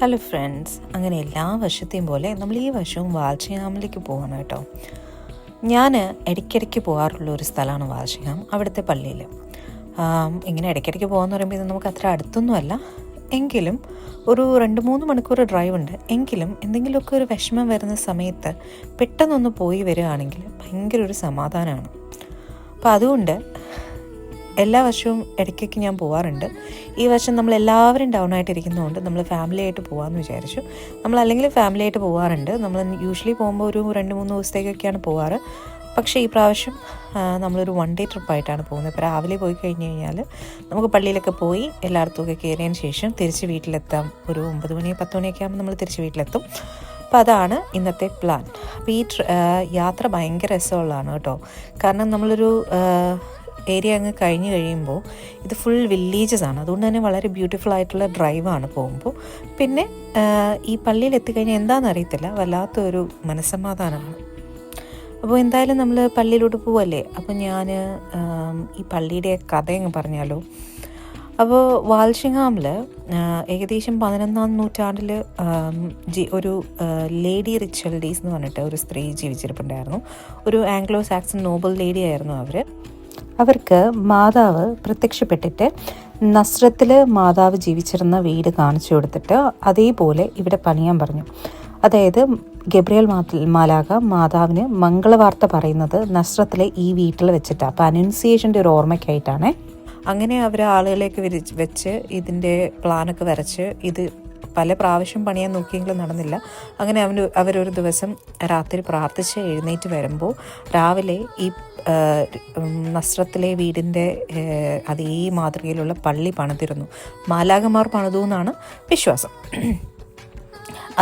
Hello friends, അങ്ങനെ എല്ലാ വർഷത്തെയും പോലെ നമ്മൾ ഈ വർഷവും വാൽഷിംഗാമിലേക്ക് പോവാണ് കേട്ടോ. ഞാൻ ഇടയ്ക്കിടയ്ക്ക് പോകാറുള്ള ഒരു സ്ഥലമാണ് വാൽഷിംഗാം, അവിടുത്തെ പള്ളിയിൽ. ഇങ്ങനെ ഇടയ്ക്കിടയ്ക്ക് പോകാമെന്ന് പറയുമ്പോൾ ഇത് നമുക്ക് അത്ര അടുത്തൊന്നുമല്ല, എങ്കിലും ഒരു 2-3 മണിക്കൂർ ഡ്രൈവ് ഉണ്ട്. എങ്കിലും എന്തെങ്കിലുമൊക്കെ ഒരു വിഷമം വരുന്ന സമയത്ത് പെട്ടെന്നൊന്ന് പോയി വരികയാണെങ്കിൽ ഭയങ്കര ഒരു സമാധാനമാണ്. അപ്പോൾ അതുകൊണ്ട് എല്ലാ വർഷവും ഇടയ്ക്കൊക്കെ ഞാൻ പോകാറുണ്ട്. ഈ വർഷം നമ്മളെല്ലാവരും ഡൗൺ ആയിട്ടിരിക്കുന്നതുകൊണ്ട് നമ്മൾ ഫാമിലി ആയിട്ട് പോകാമെന്ന് വിചാരിച്ചു. അല്ലെങ്കിൽ ഫാമിലി ആയിട്ട് പോകാറുണ്ട്. നമ്മൾ യൂഷ്വലി പോകുമ്പോൾ ഒരു 2-3 ദിവസത്തേക്കൊക്കെയാണ് പോകാറ്. പക്ഷേ ഈ പ്രാവശ്യം നമ്മളൊരു 1 ഡേ ട്രിപ്പായിട്ടാണ് പോകുന്നത്. ഇപ്പോൾ രാവിലെ പോയി കഴിഞ്ഞ് കഴിഞ്ഞാൽ നമുക്ക് പള്ളിയിലൊക്കെ പോയി എല്ലായിടത്തും ഒക്കെ കയറിയതിന് ശേഷം തിരിച്ച് വീട്ടിലെത്താം. ഒരു 9 മണി 10 മണിയൊക്കെ ആകുമ്പോൾ നമ്മൾ തിരിച്ച് വീട്ടിലെത്തും. അപ്പോൾ അതാണ് ഇന്നത്തെ പ്ലാൻ. അപ്പോൾ ഈ യാത്ര ഭയങ്കര രസമുള്ളതാണ് കേട്ടോ. കാരണം നമ്മളൊരു ഏരിയ അങ്ങ് കഴിഞ്ഞ് കഴിയുമ്പോൾ ഇത് ഫുൾ വില്ലേജസ് ആണ്. അതുകൊണ്ട് തന്നെ വളരെ ബ്യൂട്ടിഫുൾ ആയിട്ടുള്ള ഡ്രൈവാണ് പോകുമ്പോൾ. പിന്നെ ഈ പള്ളിയിൽ എത്തിക്കഴിഞ്ഞാൽ എന്താണെന്ന് അറിയത്തില്ല, വല്ലാത്തൊരു മനസ്സമാധാനമാണ്. അപ്പോൾ എന്തായാലും നമ്മൾ പള്ളിയിലോട്ട് പോവല്ലേ. അപ്പോൾ ഞാൻ ഈ പള്ളിയുടെ കഥയങ്ങ് പറഞ്ഞാലോ. അപ്പോൾ വാൽഷിംഗാമിൽ ഏകദേശം 11-ാം നൂറ്റാണ്ടിൽ ഒരു ലേഡി റിച്ചൽഡീസ് എന്ന് പറഞ്ഞിട്ട് ഒരു സ്ത്രീ ജീവിച്ചിരിപ്പുണ്ടായിരുന്നു. ഒരു ആംഗ്ലോ സാക്സൺ നോബൽ ലേഡി ആയിരുന്നു അവർ. അവർക്ക് മാതാവ് പ്രത്യക്ഷപ്പെട്ടിട്ട് നസ്രത്തിൽ മാതാവ് ജീവിച്ചിരുന്ന വീട് കാണിച്ചു കൊടുത്തിട്ട് അതേപോലെ ഇവിടെ പണിയാൻ പറഞ്ഞു. അതായത് ഗബ്രിയേൽ മാലാഖ മാതാവിന് മംഗളവാർത്ത പറയുന്നത് നസ്രത്തിലെ ഈ വീട്ടിൽ വെച്ചിട്ടാണ്. അപ്പോൾ അനൗൺസിയേഷൻ്റെ ഒരു ഓർമ്മയ്ക്കായിട്ടാണ്. അങ്ങനെ അവർ ആളുകളെയൊക്കെ വെച്ച് ഇതിൻ്റെ പ്ലാനൊക്കെ വരച്ച് ഇത് പല പ്രാവശ്യം പണിയാൻ നോക്കിയെങ്കിലും നടന്നില്ല. അങ്ങനെ അവരൊരു ദിവസം രാത്രി പ്രാർത്ഥിച്ച് എഴുന്നേറ്റ് വരുമ്പോൾ രാവിലെ ഈ നസ്രത്തിലെ വീടിൻ്റെ അതേ മാതൃകയിലുള്ള പള്ളി പണിതിരുന്നു. മാലാഖമാർ പണിതു എന്നാണ് വിശ്വാസം.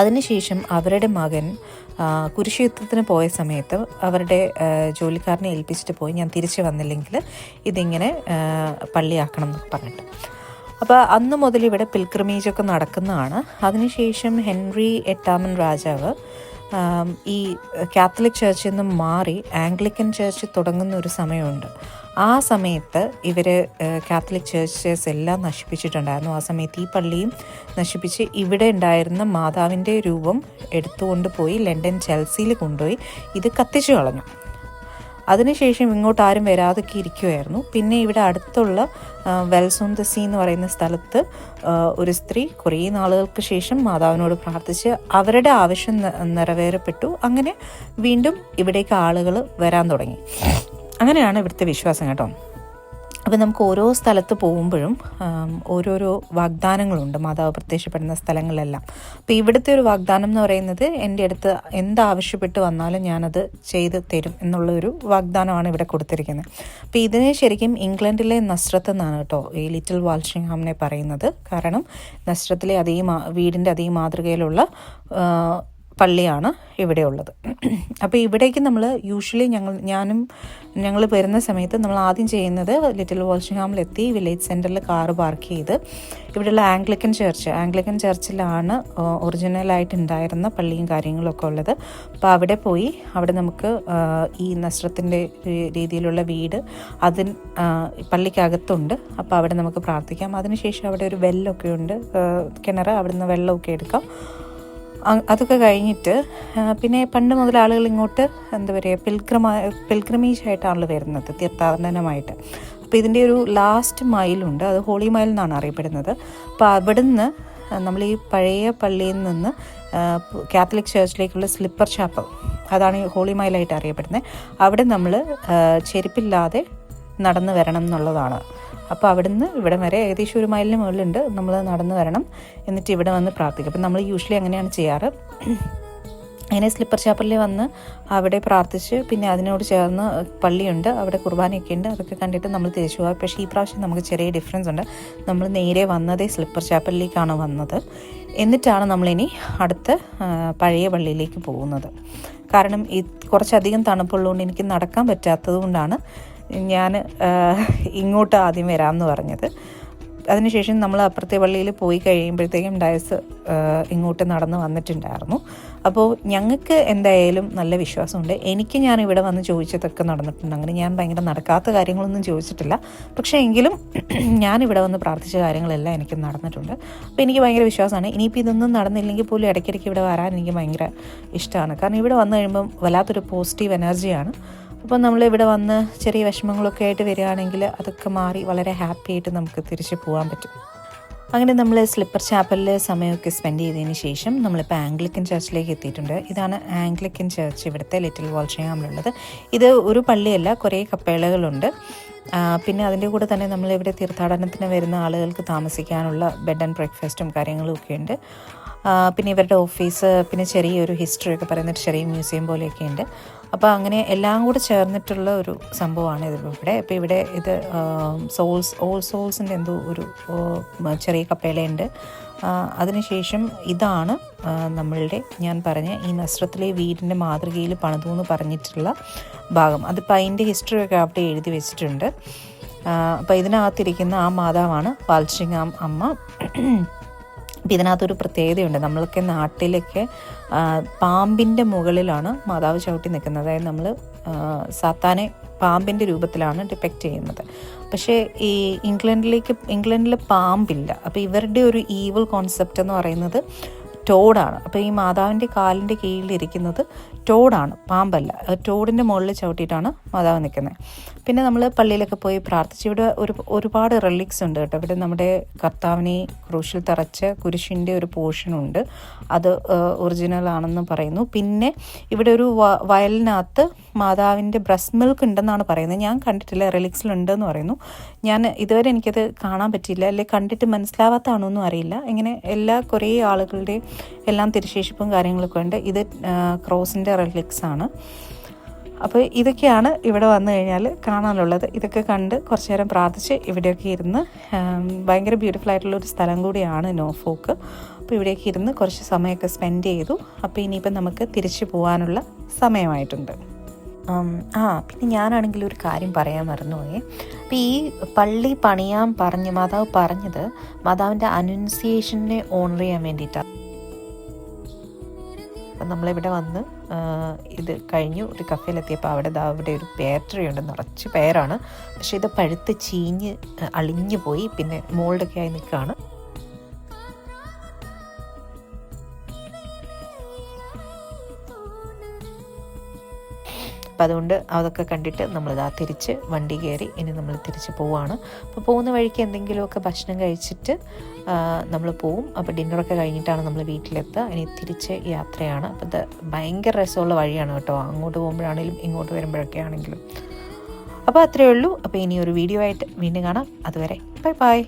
അതിനുശേഷം അവരുടെ മകൻ കുരിശുയുദ്ധത്തിന് പോയ സമയത്ത് അവരുടെ ജോലിക്കാരനെ ഏൽപ്പിച്ചിട്ട് പോയി, ഞാൻ തിരിച്ച് വന്നില്ലെങ്കിൽ ഇതിങ്ങനെ പള്ളിയാക്കണം എന്നൊക്കെ പറഞ്ഞിട്ട്. അപ്പോൾ അന്ന് മുതൽ ഇവിടെ പിൽഗ്രിമേജൊക്കെ നടക്കുന്നതാണ്. അതിനുശേഷം ഹെൻറി 8 രാജാവ് ഈ കാത്തലിക് ചർച്ചിൽ നിന്ന് മാറി ആംഗ്ലിക്കൻ ചർച്ച് തുടങ്ങുന്ന ഒരു സമയമുണ്ട്. ആ സമയത്ത് ഇവർ കാത്തലിക് ചർച്ചസ് എല്ലാം നശിപ്പിച്ചിട്ടുണ്ടായിരുന്നു. ആ സമയത്ത് ഈ പള്ളിയും നശിപ്പിച്ച് ഇവിടെ ഉണ്ടായിരുന്ന മാതാവിൻ്റെ രൂപം എടുത്തുകൊണ്ട് പോയി ലണ്ടൻ ചെൽസിയിൽ കൊണ്ടുപോയി ഇത് കത്തിച്ചു കളഞ്ഞു. അതിനുശേഷം ഇങ്ങോട്ട് ആരും വരാതൊക്കെ ഇരിക്കുമായിരുന്നു. പിന്നെ ഇവിടെ അടുത്തുള്ള വെൽസുന്തസി എന്ന് പറയുന്ന സ്ഥലത്ത് ഒരു സ്ത്രീ കുറേ നാളുകൾക്ക് ശേഷം മാതാവിനോട് പ്രാർത്ഥിച്ച് അവരുടെ ആവശ്യം നിറവേറപ്പെട്ടു. അങ്ങനെ വീണ്ടും ഇവിടേക്ക് ആളുകൾ വരാൻ തുടങ്ങി. അങ്ങനെയാണ് ഇവിടുത്തെ വിശ്വാസം കേട്ടോ. അപ്പോൾ നമുക്ക് ഓരോ സ്ഥലത്ത് പോകുമ്പോഴും ഓരോരോ വാഗ്ദാനങ്ങളുണ്ട് മാതാവ് പ്രത്യക്ഷപ്പെടുന്ന സ്ഥലങ്ങളിലെല്ലാം. അപ്പോൾ ഇവിടുത്തെ ഒരു വാഗ്ദാനം എന്ന് പറയുന്നത് എൻ്റെ അടുത്ത് എന്താവശ്യപ്പെട്ട് വന്നാലും ഞാനത് ചെയ്ത് തരും എന്നുള്ളൊരു വാഗ്ദാനമാണ് ഇവിടെ കൊടുത്തിരിക്കുന്നത്. അപ്പോൾ ഇതിനെ ശരിക്കും ഇംഗ്ലണ്ടിലെ നസ്രത്ത് എന്നാണ് കേട്ടോ ഈ ലിറ്റിൽ വാൽഷിംഗ്ഹാമിനെ പറയുന്നത്. കാരണം നസ്രത്തിലെ വീടിൻ്റെ അതേ മാതൃകയിലുള്ള പള്ളിയാണ് ഇവിടെ ഉള്ളത്. അപ്പോൾ ഇവിടേക്ക് നമ്മൾ യൂഷ്വലി ഞങ്ങൾ വരുന്ന സമയത്ത് നമ്മൾ ആദ്യം ചെയ്യുന്നത് ലിറ്റിൽ വാൽഷിംഗ്ഹാമിലെത്തി വില്ലേജ് സെൻറ്ററിൽ കാറ് പാർക്ക് ചെയ്ത് ഇവിടെയുള്ള ആംഗ്ലിക്കൻ ചർച്ചിലാണ് ഒറിജിനലായിട്ട് ഉണ്ടായിരുന്ന പള്ളിയും കാര്യങ്ങളൊക്കെ ഉള്ളത്. അപ്പോൾ അവിടെ പോയി അവിടെ നമുക്ക് ഈ നസ്രത്തിൻ്റെ രീതിയിലുള്ള വീട് പള്ളിക്കകത്തുണ്ട്. അപ്പോൾ അവിടെ നമുക്ക് പ്രാർത്ഥിക്കാം. അതിനുശേഷം അവിടെ ഒരു വെല്ലമൊക്കെ ഉണ്ട്, കിണർ, അവിടെ നിന്ന് വെള്ളമൊക്കെ എടുക്കാം. അതൊക്കെ കഴിഞ്ഞിട്ട് പിന്നെ പണ്ട് മുതൽ ആളുകൾ ഇങ്ങോട്ട് എന്താ പറയുക പിൽഗ്രിമേജ് ആയിട്ടാണല്ലോ വരുന്നത്, തീർത്ഥാടനമായിട്ട്. അപ്പോൾ ഇതിൻ്റെ ഒരു ലാസ്റ്റ് മൈലുണ്ട്, അത് ഹോളി മൈൽ എന്നാണ് അറിയപ്പെടുന്നത്. അപ്പോൾ അവിടുന്ന് നമ്മൾ ഈ പഴയ പള്ളിയിൽ നിന്ന് കാത്തലിക് ചർച്ചിലേക്കുള്ള സ്ലിപ്പർ ചാപ്പൽ, അതാണ് ഈ ഹോളി മൈലായിട്ട് അറിയപ്പെടുന്നത്. അവിടെ നമ്മൾ ചെരുപ്പില്ലാതെ നടന്നു വരണം എന്നുള്ളതാണ്. അപ്പോൾ അവിടുന്ന് ഇവിടം വരെ ഏകദേശം 1 മൈലിന് മുകളിലുണ്ട്. നമ്മൾ നടന്നു വരണം, എന്നിട്ട് ഇവിടെ വന്ന് പ്രാർത്ഥിക്കും. അപ്പം നമ്മൾ യൂഷ്വലി അങ്ങനെയാണ് ചെയ്യാറ്. അങ്ങനെ സ്ലിപ്പർ ചാപ്പലിൽ വന്ന് അവിടെ പ്രാർത്ഥിച്ച് പിന്നെ അതിനോട് ചേർന്ന് പള്ളിയുണ്ട്, അവിടെ കുർബാനയൊക്കെ ഉണ്ട്. അതൊക്കെ കണ്ടിട്ട് നമ്മൾ തിരിച്ചു പോകാം. പക്ഷേ ഈ പ്രാവശ്യം നമുക്ക് ചെറിയ ഡിഫറൻസ് ഉണ്ട്. നമ്മൾ നേരെ വന്നതേ സ്ലിപ്പർ ചാപ്പലിലേക്കാണ് വന്നത്. എന്നിട്ടാണ് നമ്മളിനി അടുത്ത പഴയ പള്ളിയിലേക്ക് പോകുന്നത്. കാരണം കുറച്ചധികം തണുപ്പുള്ളതുകൊണ്ട് എനിക്ക് നടക്കാൻ പറ്റാത്തത് കൊണ്ടാണ് ഞാൻ ഇങ്ങോട്ട് ആദ്യം വരാമെന്ന് പറഞ്ഞത്. അതിനുശേഷം നമ്മൾ അപ്പുറത്തെ പള്ളിയിൽ പോയി കഴിയുമ്പോഴത്തേക്കും ഡയസ് ഇങ്ങോട്ട് നടന്ന് വന്നിട്ടുണ്ടായിരുന്നു. അപ്പോൾ ഞങ്ങൾക്ക് എന്തായാലും നല്ല വിശ്വാസമുണ്ട്. ഞാൻ ഇവിടെ വന്ന് ചോദിച്ചതൊക്കെ നടന്നിട്ടുണ്ട്. അങ്ങനെ ഞാൻ ഭയങ്കര നടക്കാത്ത കാര്യങ്ങളൊന്നും ചോദിച്ചിട്ടില്ല. പക്ഷേ എങ്കിലും ഞാനിവിടെ വന്ന് പ്രാർത്ഥിച്ച കാര്യങ്ങളെല്ലാം എനിക്ക് നടന്നിട്ടുണ്ട്. അപ്പോൾ എനിക്ക് ഭയങ്കര വിശ്വാസമാണ്. ഇനിയിപ്പോൾ ഇതൊന്നും നടന്നില്ലെങ്കിൽ പോലും ഇടയ്ക്കിടയ്ക്ക് ഇവിടെ വരാൻ എനിക്ക് ഭയങ്കര ഇഷ്ടമാണ്. കാരണം ഇവിടെ വന്നു കഴിയുമ്പം വല്ലാത്തൊരു പോസിറ്റീവ് എനർജിയാണ്. അപ്പോൾ നമ്മളിവിടെ വന്ന് ചെറിയ വിഷമങ്ങളൊക്കെ ആയിട്ട് വരികയാണെങ്കിൽ അതൊക്കെ മാറി വളരെ ഹാപ്പി ആയിട്ട് നമുക്ക് തിരിച്ച് പോകാൻ പറ്റും. അങ്ങനെ നമ്മൾ സ്ലിപ്പർ ചാപ്പലിൽ സമയമൊക്കെ സ്പെൻഡ് ചെയ്തതിന് ശേഷം നമ്മളിപ്പോൾ ആംഗ്ലിക്കൻ ചർച്ചിലേക്ക് എത്തിയിട്ടുണ്ട്. ഇതാണ് ആംഗ്ലിക്കൻ ചർച്ച്, ഇവിടുത്തെ ലിറ്റിൽ വാൾഷിംഗ്ഹാമിലുള്ളത്. ഇത് ഒരു പള്ളിയല്ല, കുറേ കപ്പേളകളുണ്ട്. പിന്നെ അതിൻ്റെ കൂടെ തന്നെ നമ്മളിവിടെ തീർത്ഥാടനത്തിന് വരുന്ന ആളുകൾക്ക് താമസിക്കാനുള്ള ബെഡ് ആൻഡ് ബ്രേക്ക്ഫാസ്റ്റും കാര്യങ്ങളും ഒക്കെ ഉണ്ട്. പിന്നെ ഇവരുടെ ഓഫീസ്, പിന്നെ ചെറിയൊരു ഹിസ്റ്ററി ഒക്കെ പറയുന്നൊരു ചെറിയ മ്യൂസിയം പോലെയൊക്കെ ഉണ്ട്. അപ്പോൾ അങ്ങനെ എല്ലാം കൂടെ ചേർന്നിട്ടുള്ള ഒരു സംഭവമാണ് ഇവിടെ. അപ്പോൾ ഇവിടെ ഇത് ഓൾ സോൾസിൻ്റെ എന്തോ ഒരു ചെറിയ കപ്പേളയുണ്ട്. അതിനുശേഷം ഇതാണ് നമ്മളുടെ ഞാൻ പറഞ്ഞ ഈ നസ്രത്തിലെ വീടിൻ്റെ മാതൃകയിൽ പണിതു എന്ന് പറഞ്ഞിട്ടുള്ള ഭാഗം. അതിപ്പോൾ അതിൻ്റെ ഹിസ്റ്ററി ഒക്കെ അവിടെ എഴുതി വെച്ചിട്ടുണ്ട്. അപ്പോൾ ഇതിനകത്തിരിക്കുന്ന ആ മാതാവാണ് വാൾഷിംഗ്ഹാം അമ്മ. അപ്പം ഇതിനകത്തൊരു പ്രത്യേകതയുണ്ട്. നമ്മൾക്ക് നാട്ടിലൊക്കെ പാമ്പിൻ്റെ മുകളിലാണ് മാതാവ് ചവിട്ടി നിൽക്കുന്നത്. അതായത് നമ്മൾ സാത്താനെ പാമ്പിൻ്റെ രൂപത്തിലാണ് ഡിപ്പെക്റ്റ് ചെയ്യുന്നത്. പക്ഷേ ഈ ഇംഗ്ലണ്ടിൽ പാമ്പില്ല. അപ്പോൾ ഇവരുടെ ഒരു ഈവിൾ കോൺസെപ്റ്റ് എന്ന് പറയുന്നത് ടോഡാണ്. അപ്പോൾ ഈ മാതാവിൻ്റെ കാലിൻ്റെ കീഴിലിരിക്കുന്നത് ടോഡാണ്, പാമ്പല്ല. ടോഡിൻ്റെ മുകളിൽ ചവിട്ടിയിട്ടാണ് മാതാവ് നിൽക്കുന്നത്. പിന്നെ നമ്മൾ പള്ളിയിലൊക്കെ പോയി പ്രാർത്ഥിച്ച് ഇവിടെ ഒരുപാട് റിലിക്സ് ഉണ്ട് കേട്ടോ. ഇവിടെ നമ്മുടെ കർത്താവിനെ ക്രൂശിൽ തറച്ച കുരിശിൻ്റെ ഒരു പോർഷനുണ്ട്. അത് ഒറിജിനൽ ആണെന്ന് പറയുന്നു. പിന്നെ ഇവിടെ ഒരു വയലിനകത്ത് മാതാവിൻ്റെ ബ്രസ്റ്റ് മിൽക്ക് ഉണ്ടെന്നാണ് പറയുന്നത്. ഞാൻ കണ്ടിട്ടില്ല, റിലിക്സിലുണ്ടെന്ന് പറയുന്നു. ഞാൻ ഇതുവരെ എനിക്കത് കാണാൻ പറ്റിയില്ല, അല്ലെ കണ്ടിട്ട് മനസ്സിലാവാത്തതാണോന്നും അറിയില്ല. ഇങ്ങനെ കുറേ ആളുകളുടെയും എല്ലാം തിരുശേഷിപ്പും കാര്യങ്ങളൊക്കെ ഉണ്ട്. ഇത് ക്രോസിൻ്റെ റിലിക്സ് ആണ്. അപ്പോൾ ഇതൊക്കെയാണ് ഇവിടെ വന്നു കഴിഞ്ഞാൽ കാണാനുള്ളത്. ഇതൊക്കെ കണ്ട് കുറച്ച് നേരം പ്രാർത്ഥിച്ച് ഇവിടെയൊക്കെ ഇരുന്ന് ഭയങ്കര ബ്യൂട്ടിഫുൾ ആയിട്ടുള്ളൊരു സ്ഥലം കൂടിയാണ് നോർഫോക്ക്. അപ്പോൾ ഇവിടെയൊക്കെ ഇരുന്ന് കുറച്ച് സമയമൊക്കെ സ്പെൻഡ് ചെയ്തു. അപ്പോൾ ഇനിയിപ്പം നമുക്ക് തിരിച്ചു പോകാനുള്ള സമയമായിട്ടുണ്ട്. പിന്നെ ഞാനാണെങ്കിൽ ഒരു കാര്യം പറയാൻ മറന്നുപോയി. അപ്പോൾ ഈ പള്ളി പണിയാൻ മാതാവ് പറഞ്ഞത് മാതാവിൻ്റെ അനൗൺസിയേഷനെ ഓണർ ചെയ്യാൻ വേണ്ടിയിട്ടാണ്. അപ്പം നമ്മളിവിടെ വന്ന് ഇത് കഴിഞ്ഞു ഒരു കഫേയിലെത്തിയപ്പോൾ അവിടെ ഒരു പേർ ട്രീ ഉണ്ട്, നിറച്ച് പേരാണ്. പക്ഷേ ഇത് പഴുത്ത് ചീഞ്ഞ് അളിഞ്ഞു പോയി, പിന്നെ മോൾഡൊക്കെ ആയി നിൽക്കുകയാണ്. അപ്പം അതുകൊണ്ട് അതൊക്കെ കണ്ടിട്ട് നമ്മളിതാ തിരിച്ച് വണ്ടി കയറി ഇനി നമ്മൾ തിരിച്ച് പോവുകയാണ്. അപ്പോൾ പോകുന്ന വഴിക്ക് എന്തെങ്കിലുമൊക്കെ ഭക്ഷണം കഴിച്ചിട്ട് നമ്മൾ പോവും. അപ്പോൾ ഡിന്നറൊക്കെ കഴിഞ്ഞിട്ടാണ് നമ്മൾ വീട്ടിലെത്തുക. ഇനി തിരിച്ച് യാത്രയാണ്. അപ്പോൾ ഇത് ഭയങ്കര രസമുള്ള വഴിയാണ് കേട്ടോ, അങ്ങോട്ട് പോകുമ്പോഴാണെങ്കിലും ഇങ്ങോട്ട് വരുമ്പോഴൊക്കെ ആണെങ്കിലും. അപ്പോൾ അത്രയേ ഉള്ളൂ. അപ്പോൾ ഇനി ഒരു വീഡിയോ ആയിട്ട് വീണ്ടും കാണാം. അതുവരെ ബൈ ബൈ.